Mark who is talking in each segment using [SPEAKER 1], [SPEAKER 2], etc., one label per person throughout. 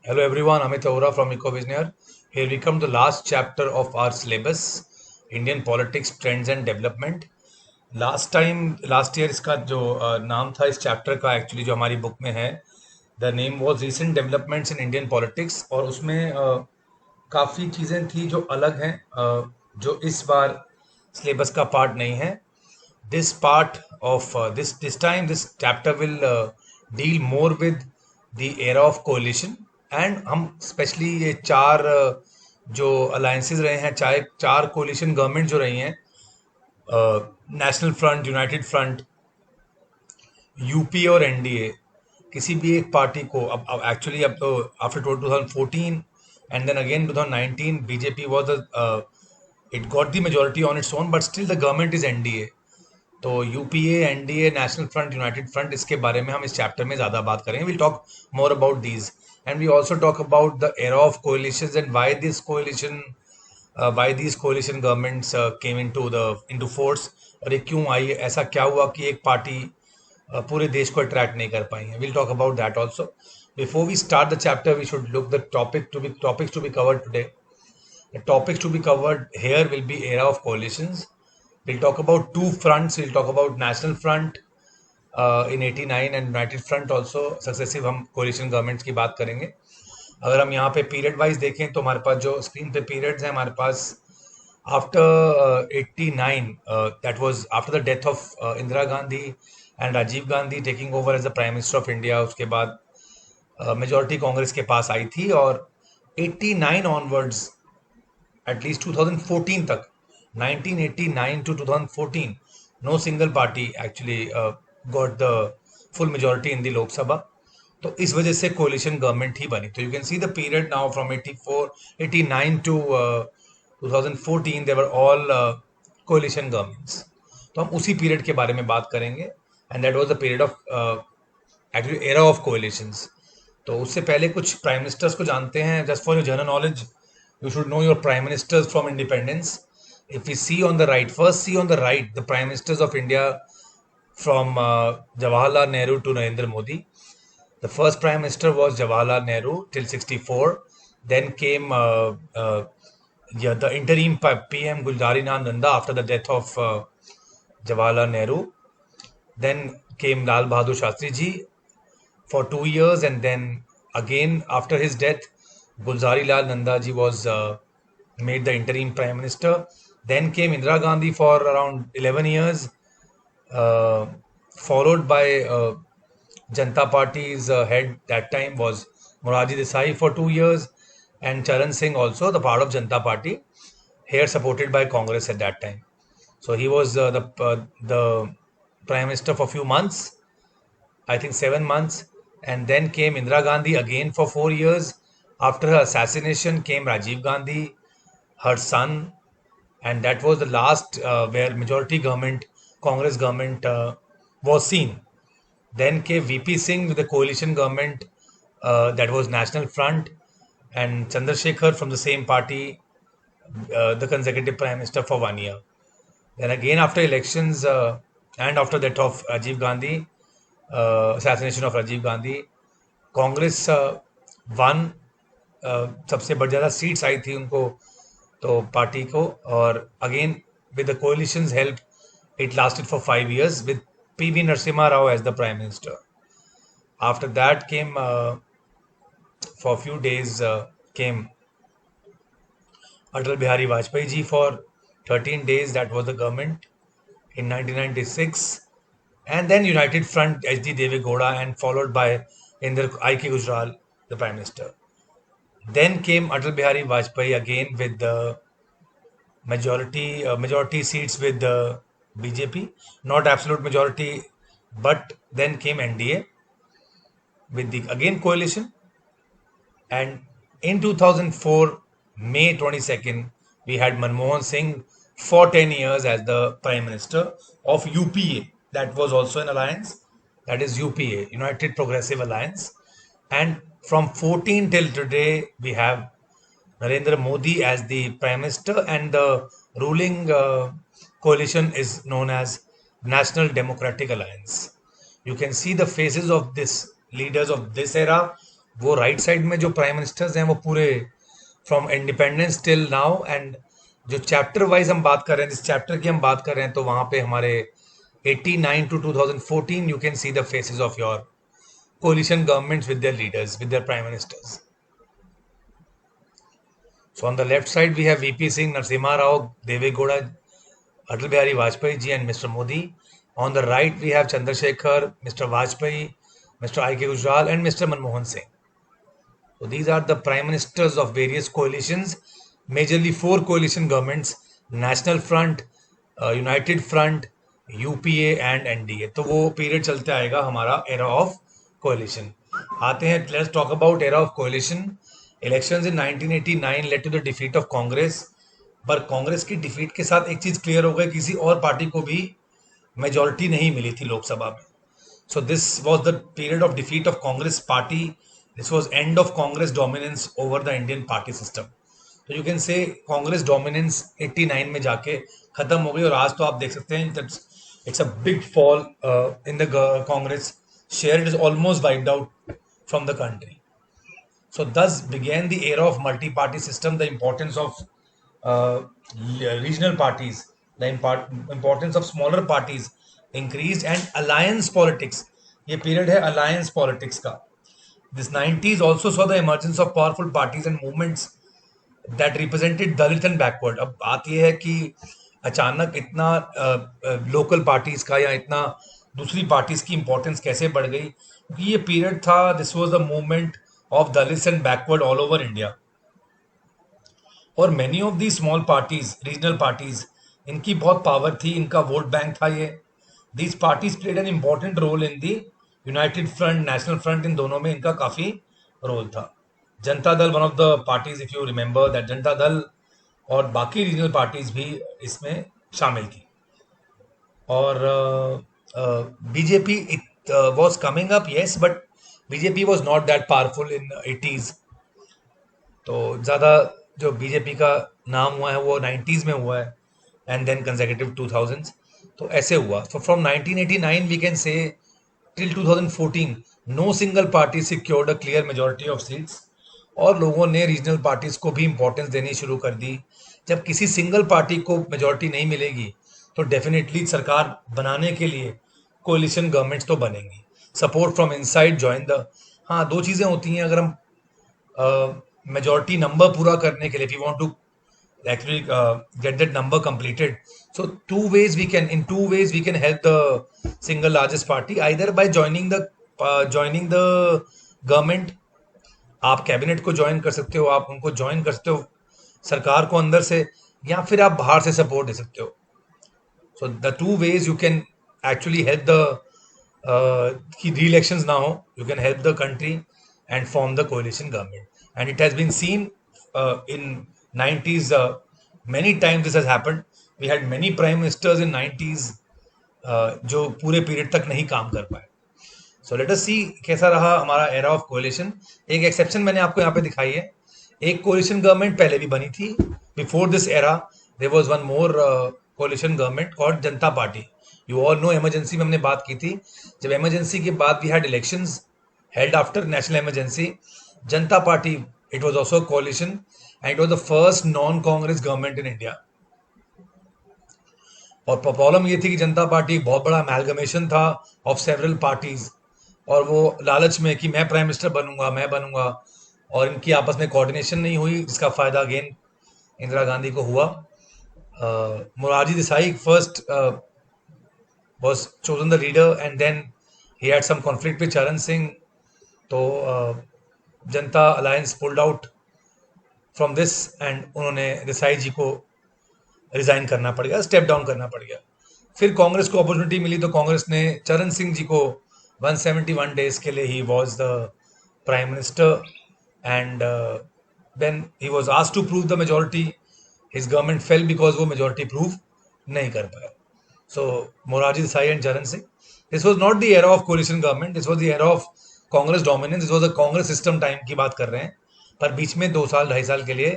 [SPEAKER 1] Hello everyone, Amit Aura from EcoVisionaire. Here we come to the last chapter of our syllabus, Indian Politics, Trends and Development. Last year इसका जो नाम था इस chapter का actually जो हमारी book में है, the name was recent developments in Indian politics और उसमें काफ़ी चीज़ें थी जो अलग हैं, जो इस बार सिलेबस का पार्ट नहीं है. This part of this time this chapter will deal more with the era of coalition and हम स्पेशली ये चार जो अलायंसेस रहे हैं, चाहे चार कोलिशन गवर्नमेंट जो रही हैं, national front, united front, UP और एनडीए, किसी भी एक पार्टी को अब एक्चुअली अब तो after 2014 and then again 2019 BJP was it got the majority on its own but still the government is NDA. तो UPA, NDA, national front, united front, इसके बारे में हम इस चैप्टर में ज़्यादा बात करेंगे. Will talk more about these and we also talk about the era of coalitions and why this coalition governments came into force, और ये क्यों आई, ऐसा क्या हुआ कि एक पार्टी पूरे देश को अट्रैक्ट नहीं कर पाई है. Will talk about that also. Before we start the chapter we should look the topics to be covered today. The topics to be covered here will be era of coalitions. We'll talk about two fronts. We'll talk about National Front in 89 and United Front also. Successive हम coalition governments की बात करेंगे. अगर हम यहाँ पे period wise देखें तो हमारे पास जो स्क्रीन पे पीरियड्स हैं, हमारे पास after 89, that was after the death of Indira Gandhi and Rajiv Gandhi taking over as the prime minister of India. उसके बाद मेजोरिटी कांग्रेस के पास आई थी और 89 ऑनवर्ड्स एटलीस्ट 2014 तक, 1989 to 2014, no single party actually got the full majority in the Lok Sabha. तो इस वजह से कोलिशन गवर्नमेंट ही बनी. तो you can see the period now from 89 to 2014 they were all coalition governments. तो हम उसी पीरियड के बारे में बात करेंगे and that was the period of actually era of coalitions. तो उससे पहले कुछ प्राइम मिनिस्टर्स को जानते हैं. Just for your general knowledge, you should know your prime ministers from independence. If we see on the right, first see on the right the prime ministers of India from Jawaharlal Nehru to Narendra Modi. The first prime minister was Jawaharlal Nehru till 64. Then came the interim PM Guljari Lal Nanda after the death of Jawaharlal Nehru. Then came Lal Bahadur Shastri ji for 2 years, and then again after his death Gulzari Lal Nanda ji was made the interim prime minister. Then came Indira Gandhi for around 11 years, followed by Janata Party's head that time was Morarji Desai for 2 years, and Charan Singh also the part of Janata Party, here supported by Congress at that time. So he was the prime minister for a few months, I think 7 months, and then came Indira Gandhi again for 4 years. After her assassination came Rajiv Gandhi, her son, and that was the last where majority government, Congress government was seen. Then came VP Singh with the coalition government, that was National Front, and Chandrasekhar from the same party, the consecutive prime minister for 1 year. Then again after elections and after that of Rajiv Gandhi, assassination of Rajiv Gandhi, Congress won. सबसे बड़ी ज़्यादा seats आई थी उनको, तो party को. और again with the coalitions help it lasted for 5 years with PV Narasimha Rao as the prime minister. After that came for few days came Atal Bihari Vajpayee ji for 13 days. That was the government in 1996. And then United Front, H.D. Deve Gowda, and followed by I.K. Gujral, the prime minister. Then came Atal Bihari Vajpayee again with the majority seats with the BJP, not absolute majority, but then came NDA with the again coalition. And in 2004, May 22nd, we had Manmohan Singh for 10 years as the Prime Minister of UPA. That was also an alliance. That is UPA, United Progressive Alliance. And from 14 till today, we have Narendra Modi as the Prime Minister, and the ruling coalition is known as National Democratic Alliance. You can see the faces of these leaders of this era वो right side में जो prime ministers हैं वो पूरे from independence till now, and जो chapter wise हम बात कर रहे हैं, जिस चैप्टर की हम बात कर रहे हैं, तो वहां पे हमारे 89 to 2014 you can see the faces of your coalition governments with their leaders, with their prime ministers. So on the left side we have VP Singh, Narasimha Rao, Deve Gowda, Atal Bihari Vajpayee ji, and Mr. Modi. On the right we have Chandrasekhar, Mr. Vajpayee, Mr. I.K. Gujral, and Mr. Manmohan Singh. So these are the prime ministers of various coalitions, majorly four coalition governments: National Front, United Front, UPA and NDA. तो वो period चलते आएगा हमारा era of coalition. आते हैं, let's talk about era of coalition. Elections in 1989 led to the defeat of Congress. पर कांग्रेस की defeat के साथ एक चीज क्लियर हो गई, किसी और पार्टी को भी मेजॉरिटी नहीं मिली थी लोकसभा में. So this was the period of defeat of Congress party. This was end of Congress dominance over the Indian party system. So you can say Congress dominance 89 में जाके खत्म हो गई, और आज तो आप देख सकते हैं it's a big fall in the Congress share. It is almost wiped out from the country. So thus began the era of multi-party system, the importance of regional parties, the importance of smaller parties increased, and alliance politics. ये period है alliance politics का. This 90s also saw the emergence of powerful parties and movements that represented Dalit and backward. अब बात ये है कि अचानक इतना लोकल पार्टीज का या इतना दूसरी पार्टीज की इंपॉर्टेंस कैसे बढ़ गई, क्योंकि ये पीरियड था, this was the movement of dalits and backward all over India. और many of the small parties, regional parties, इनकी बहुत पावर थी, इनका वोट बैंक था ये. These parties played an important role in the united front, national front, इन दोनों में इनका काफी रोल था. Janata Dal one of the parties, if you remember that, Janata Dal और बाकी रीजनल पार्टीज भी इसमें शामिल थी. और BJP was coming up, yes, but BJP was not that powerful in 80s. तो ज़्यादा जो बीजेपी का नाम हुआ है वो 90s में हुआ है, एंड देन कंसेक्यूटिव 2000s. तो ऐसे हुआ. So from 1989 we can say till 2014 no single party secured a clear majority of seats. और लोगों ने रीजनल पार्टीज को भी इंपॉर्टेंस देनी शुरू कर दी. जब किसी सिंगल पार्टी को मेजॉरिटी नहीं मिलेगी तो डेफिनेटली सरकार बनाने के लिए कोलिशन गवर्नमेंट्स तो बनेंगी. Support from inside join the, हाँ, दो चीज़ें होती हैं. अगर हम मेजॉरिटी नंबर पूरा करने के लिए, if you want to actually get that number completed, so two ways we can help the single largest party, either by joining the government. आप कैबिनेट को ज्वाइन कर सकते हो, आप उनको ज्वाइन कर सकते हो सरकार को अंदर से, या फिर आप बाहर से सपोर्ट दे सकते हो. So the two ways you can actually help the कि री इलेक्शंस ना हो, you can help the country and form the coalition government. And it has been seen in 90s, many times this has happened. We had many prime ministers in 90s जो पूरे period तक नहीं काम कर पाए. So let us सी कैसा रहा हमारा एरा ऑफ कोलिशन. एक एक्सेप्शन मैंने आपको यहाँ पे दिखाई है. एक कोलिशन गवर्नमेंट पहले भी बनी थी. Before this era there was one more coalition government called Janata Party. You all know, emergency में हमने बात की थी. जब इमरजेंसी के बाद we had elections held after national emergency, Janata Party, it was also a coalition, and it was the first non-Congress government in India. और problem ये थी कि जनता पार्टी एक बहुत बड़ा अमेलगमेशन था ऑफ सेवरल पार्टीज, और वो लालच में कि मैं प्राइम मिनिस्टर बनूंगा, और इनकी आपस में कोऑर्डिनेशन नहीं हुई, जिसका फायदा अगेन इंदिरा गांधी को हुआ. Morarji Desai first was chosen the leader, and then he had some conflict with Charan Singh. तो जनता alliance pulled out from this, and उन्होंने देसाई जी को रिजाइन करना पड़ गया, स्टेप डाउन करना पड़ गया. फिर कांग्रेस को अपॉर्चुनिटी मिली, तो कांग्रेस ने चरण सिंह जी को 171 डेज के लिए he was the prime minister, and then he was asked to prove the majority. His government fail because वो मेजोरिटी प्रूव नहीं कर पाया. So Morarji Desai and Charan Singh, this was not the era of coalition government, this was the era of Congress dominance. This was the Congress system time की बात कर रहे हैं. पर बीच में 2 साल 2.5 साल के लिए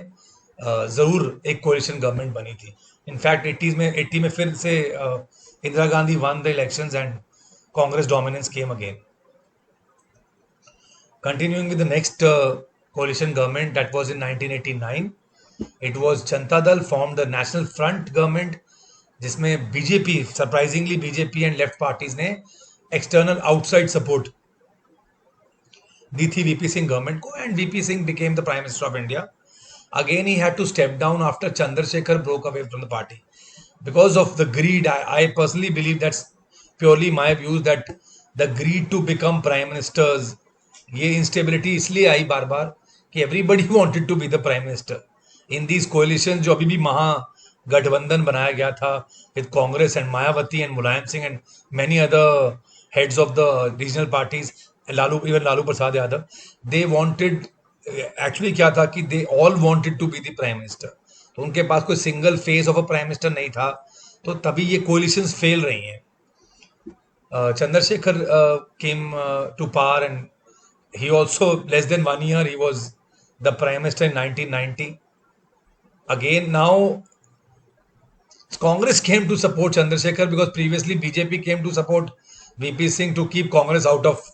[SPEAKER 1] जरूर एक कोलिशन गवर्नमेंट बनी थी. इनफैक्ट 80 में फिर से Indira Gandhi one the elections and Congress dominance came again. Continuing with the next coalition government, that was in 1989. It was Janata Dal formed the National Front government, जिसमें BJP, surprisingly BJP and left parties ने external outside support दी थी VP Singh government को, and VP Singh became the prime minister of India. Again, he had to step down after Chandrasekhar broke away from the party because of the greed. I personally believe that's purely my views, that the greed to become prime ministers, ये instability इसलिए आई बार बार कि everybody wanted to be the prime minister in these coalitions जो अभी भी महागठबंधन बनाया गया था with Congress and Mayawati and Mulayam Singh and many other heads of the regional parties, even Lalu Prasad Yadav. They wanted, actually क्या था कि they all wanted to be the prime minister, तो उनके पास कोई single face of a prime minister नहीं था, तो तभी ये कोलिशंस फेल रही हैं. Chandrashekhar came to power and he also less than 1 year he was the prime minister in 1990. Again, now Congress came to support Chandrasekhar because previously BJP came to support VP Singh to keep Congress out of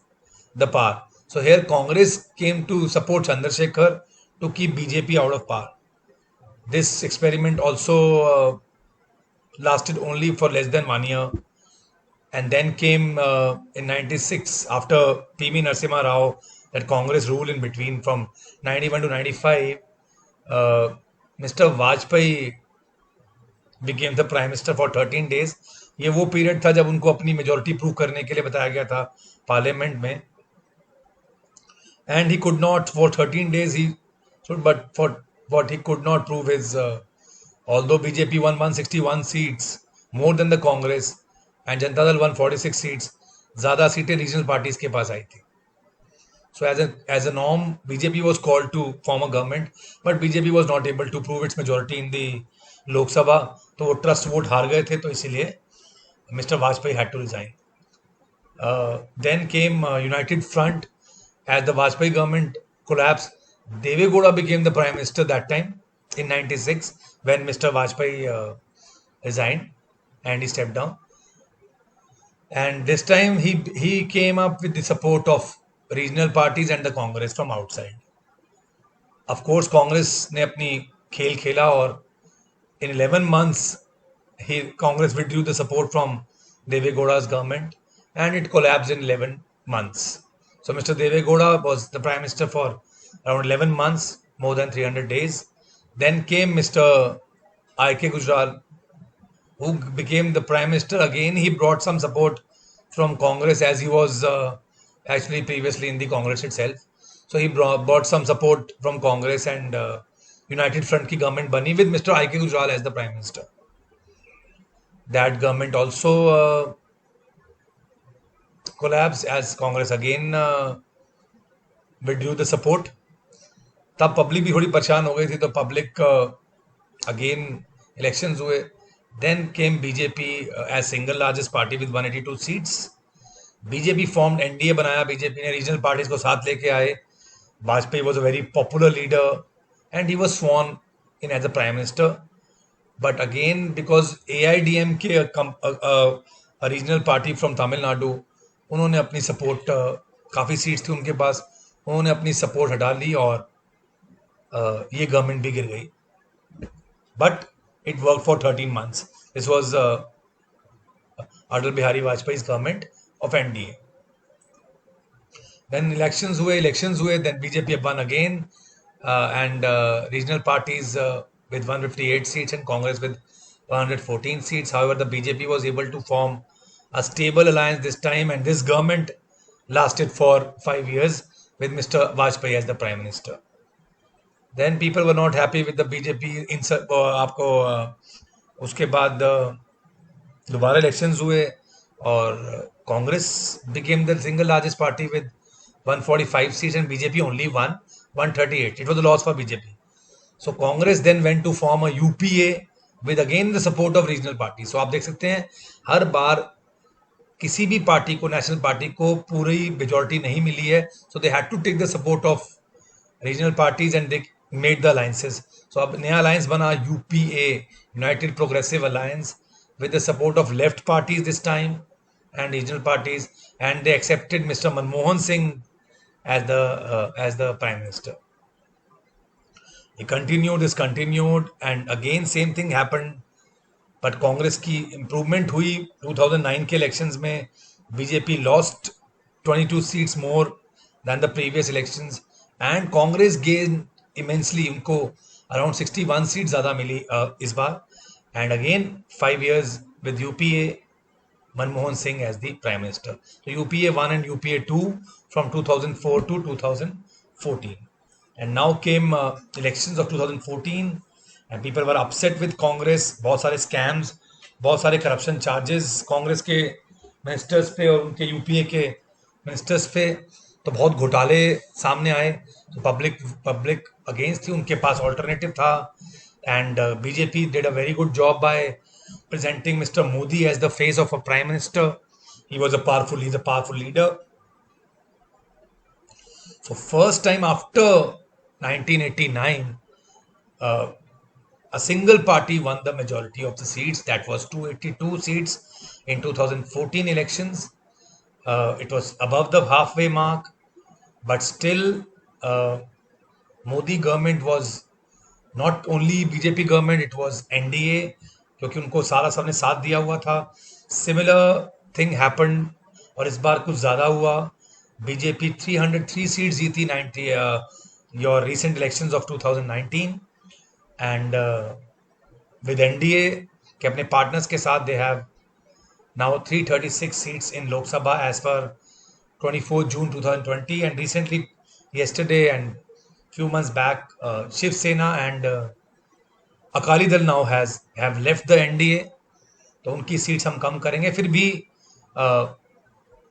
[SPEAKER 1] the power. So here Congress came to support Chandrasekhar to keep BJP out of power. This experiment also lasted only for less than 1 year, and then came in 96 after P.V. Narasimha Rao, that Congress ruled in between from 91 to 95. Mr. Vajpayee became the prime minister for 13 days. ये वो period था जब उनको अपनी majority prove करने के लिए बताया गया था पार्लियामेंट में, and he could not for 13 days he should, but for what he could not prove is although BJP won 161 seats, more than the Congress, and Janata Dal won 46 seats, ज़्यादा सीटें regional parties के पास आई थी. So as a norm, BJP was called to form a government, but BJP was not able to prove its majority in the Lok Sabha, तो वो trust vote हार गए थे, तो इसीलिए Mr. Vajpayee had to resign. Then came United Front. As the Vajpayee government collapsed, Deve Gowda became the prime minister that time in 96 when Mr. Vajpayee resigned and he stepped down. And this time he came up with the support of regional parties and the Congress from outside. Of course, Congress ने अपनी खेल खेला और in 11 months Congress withdrew the support from Deve Gowda's government and it collapsed in 11 months. So Mr. Deve Gowda was the prime minister for around 11 months, more than 300 days. Then came Mr. I.K. Gujral, who became the prime minister. Again, he brought some support from Congress, as he was actually previously in the Congress itself. So he brought some support from Congress, and United Front ki government bani with Mr. I.K. Gujral as the prime minister. That government also collapsed as Congress again withdrew the support. तब public भी थोड़ी परेशान हो गई थी, तो public again elections हुए. Then came BJP as single largest party with 182 seats. BJP formed NDA बनाया, BJP ने रीजनल पार्टीज को साथ लेके आए. Vajpayee was a very popular leader and he was sworn in as a prime minister. But again, because AIDMK, a regional party from Tamil Nadu, उन्होंने अपनी support, काफ़ी seats थी उनके पास, उन्होंने अपनी सपोर्ट हटा ली और ये गवर्नमेंट भी गिर गई. But it worked for 13 months. This was Atal Bihari Vajpayee's government of NDA. Then elections हुए, then BJP won again, and regional parties with 158 seats and Congress with 114 seats. However, the BJP was able to form a stable alliance this time, and this government lasted for 5 years with Mr. Vajpayee as the prime minister. Then people were not happy with the BJP. आपको उसके बाद दोबारा elections हुए और Congress became the single largest party with 145 seats and BJP only won 138. It was a loss for BJP. So Congress then went to form a UPA with again the support of regional parties. So आप देख सकते हैं हर बार किसी भी party को, national party को पूरी majority नहीं मिली है. So they had to take the support of regional parties and they made the alliances. So अब नया alliance बना UPA, United Progressive Alliance, with the support of left parties this time and regional parties, and they accepted Mr. Manmohan Singh as the prime minister. He continued, this continued, and again same thing happened. But Congress की improvement हुई 2009 के elections में. BJP lost 22 seats more than the previous elections and Congress gain immensely. उनको around 61 seat ज़्यादा मिली इस बार. एंड अगेन 5 years with UPA, Manmohan Singh as the Prime Minister. So UPA 1 and UPA 2 from 2004 to 2014. And now came elections of 2014 and people were upset with Congress. बहुत सारे scams, बहुत सारे corruption charges कांग्रेस के मिनिस्टर्स पे और उनके यूपीए के ministers पे. तो बहुत घोटाले सामने आए. तो पब्लिक अगेंस्ट थी. उनके पास ऑल्टरनेटिव था. And BJP did a very good job by presenting Mr. Modi as the face of a prime minister. He's a powerful leader. So first time after 1989, a single party won the majority of the seats. That was 282 seats in 2014 elections. It was above the halfway mark, but still Modi government was not only BJP government, it was NDA, क्योंकि उनको सारा सबने साथ दिया हुआ था. Similar thing happened और इस बार कुछ ज़्यादा हुआ. बीजेपी 303 सीट जीती 90 your recent elections of 2019 and with NDA के अपने पार्टनर्स के साथ they have now 336 seats in Lok Sabha as per 24 June 2020. And recently yesterday and few months back, Shiv Sena and Akali Dal now have left the NDA. तो उनकी सीट्स हम कम करेंगे. फिर भी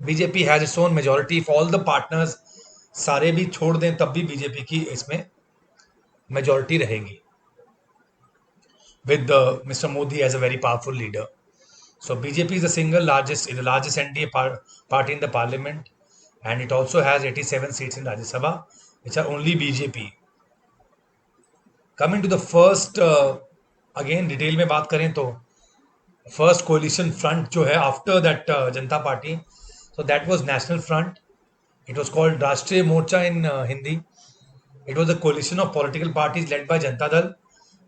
[SPEAKER 1] BJP has its own majority. If all the partners सारे भी छोड़ दें तब भी बीजेपी की इसमें मेजोरिटी रहेगी with Mr. Modi as a very powerful leader. So BJP is the largest NDA party in the parliament, and it also has 87 seats in Rajya Sabha, which are only BJP. Coming to the first, again detail में बात करें तो first collision front जो है after that Janata party, so that was National Front. It was called राष्ट्रीय मोर्चा in Hindi. It was a coalition of political parties led by Janata Dal,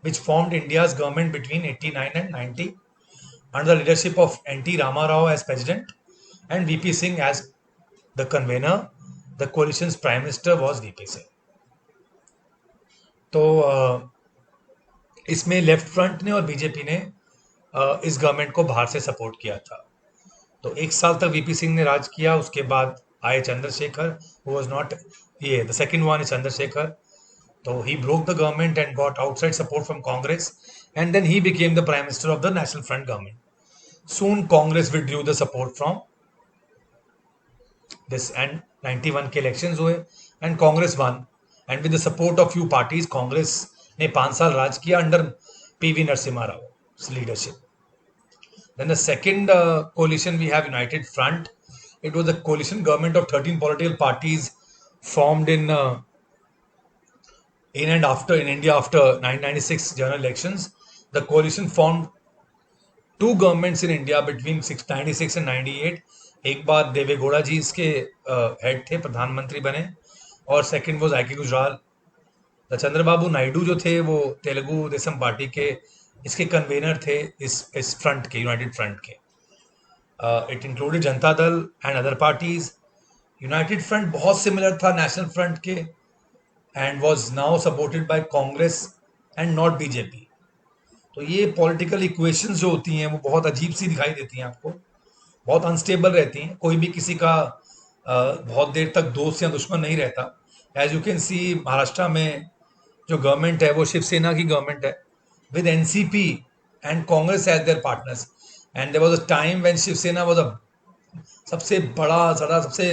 [SPEAKER 1] which formed India's government between 89 and 90 under the leadership of N.T. Rama Rao as president and V.P. Singh as the convener. The coalition's prime minister was V.P. Singh. तो इसमें left front ने और BJP ने इस government को बाहर से support किया था. तो एक साल तक वीपी सिंह ने राज किया. उसके बाद आए चंद्रशेखर, हु वाज नॉट, ये the second one is Chandrashekhar. तो he broke the government and got outside support from Congress and then he became the prime minister of the national front government. Soon Congress withdrew the support from this and 91 के elections हुए and Congress won. And with the support of few parties Congress ने 5 साल राज किया under PV Narasimha Rao leadership. Then the second coalition we have United Front. It was a coalition government of 13 political parties formed in and after in India after 1996 general elections. The coalition formed two governments in India between 96 and 98. एक बार देवेगौड़ा जी इसके head थे, प्रधानमंत्री बने, और second was IK. Gujral. Chandrababu Naidu जो थे वो Telugu Desam party के इसके कन्वेनर थे इस फ्रंट के, यूनाइटेड फ्रंट के. It included Janata Dal and other parties. United front बहुत सिमिलर था नेशनल फ्रंट के and was now supported by Congress and not BJP. तो ये पॉलिटिकल इक्वेशंस जो होती हैं वो बहुत अजीब सी दिखाई देती हैं आपको, बहुत अनस्टेबल रहती हैं. कोई भी किसी का बहुत देर तक दोस्त या दुश्मन नहीं रहता. As you can see Maharashtra में जो गवर्नमेंट है वो शिवसेना की गवर्नमेंट है with NCP and Congress as their partners. And there was a time when Shiv Sena was a सबसे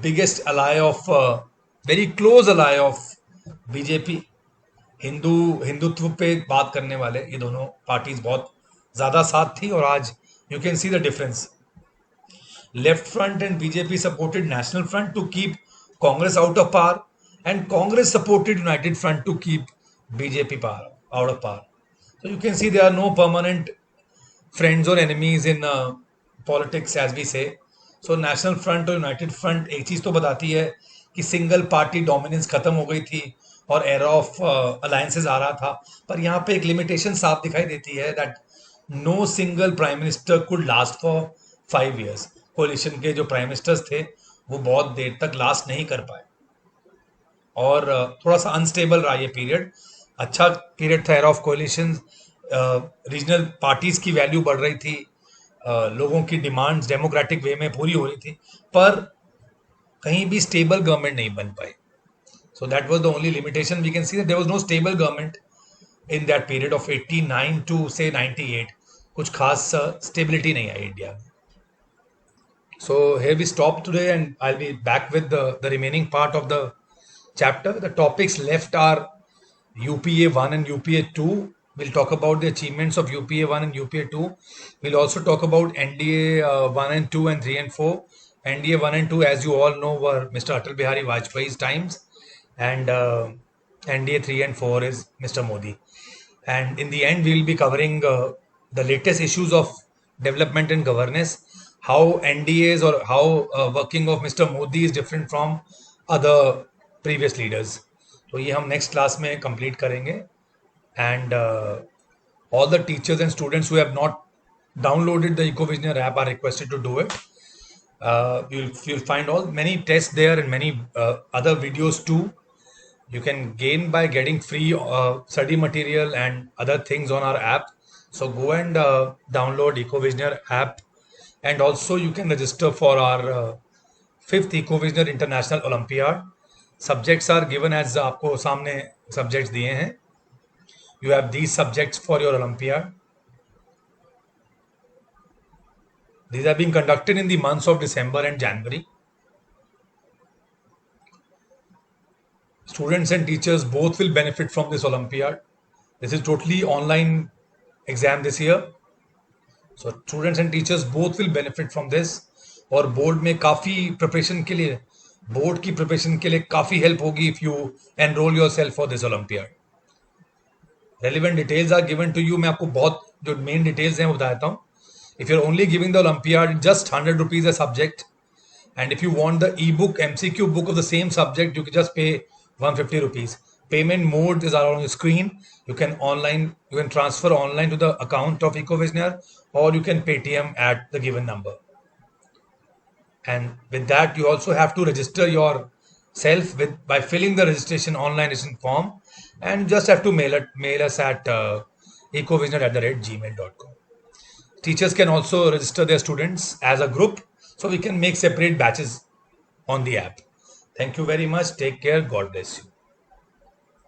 [SPEAKER 1] biggest ally of very close ally of BJP. Hindutva पे बात करने वाले ये दोनों पार्टीज बहुत ज्यादा साथ थी. और आज you can see the difference. Left Front and BJP supported National Front to keep Congress out of power, and Congress supported United Front to keep BJP out of power. So you can see there are no permanent friends or enemies in politics as we say. So National Front और United Front एक चीज तो बताती है कि single party dominance खत्म हो गई थी और एरा ऑफ अलायंसेस आ रहा था, पर यहाँ पे एक लिमिटेशन साफ दिखाई देती है that no single prime minister could last for 5 years। Coalition के जो प्राइम मिनिस्टर्स थे वो बहुत देर तक लास्ट नहीं कर पाए और थोड़ा सा अनस्टेबल रहा ये पीरियड। अच्छा पीरियड था era of coalition, regional parties की वैल्यू बढ़ रही थी, लोगों की डिमांड्स डेमोक्रेटिक वे में पूरी हो रही थी, पर कहीं भी स्टेबल गवर्नमेंट नहीं बन पाई। So that was the only limitation we can see, that there was no stable government in that period of 89 to से 98। कुछ खास स्टेबिलिटी नहीं आई इंडिया में। So here we stop today, and I'll be back with the remaining part of the chapter. The topics left are UPA 1 and UPA 2. We'll talk about the achievements of UPA 1 and UPA 2. We'll also talk about NDA 1 and 2 and 3 and 4. NDA 1 and 2, as you all know, were Mr. Atal Bihari Vajpayee's times, and NDA 3 and 4 is Mr. Modi. And in the end, we'll be covering the latest issues of development and governance, how NDAs or how working of Mr. Modi is different from other previous leaders. तो ये हम next class में complete करेंगे, and all the teachers and students who have not downloaded the EcoVisioner app are requested to do it. You'll find many tests there and many other videos too. You can gain by getting free study material and other things on our app. So go and download EcoVisioner app, and also you can register for our 5th EcoVisioner International Olympiad. Subjects are given as आपको सामने subjects दिए हैं. You have these subjects for your Olympiad. These are being conducted in the months of December and January. Students and teachers both will benefit from this Olympiad. This is totally online exam this year. So students and teachers both will benefit from this. और board में काफ़ी preparation के लिए, board की preparation के लिए काफ़ी help होगी if you enroll yourself for this Olympiad. Relevant details are given to you. मैं आपको बहुत जो मेन डिटेल्स हैं वो बता देता हूँ. If you're only giving the Olympiad, just 100 rupees a subject. And if you want the ebook, MCQ book of the same subject, you can just pay 150 rupees. Payment mode is on your screen. You can transfer online to the account of EcoVisioner, or you can Paytm at the given number. And with that, you also have to register yourself by filling the registration online form, and just have to mail us at ecovisioner@gmail.com. Teachers can also register their students as a group, so we can make separate batches on the app. Thank you very much. Take care. God bless you.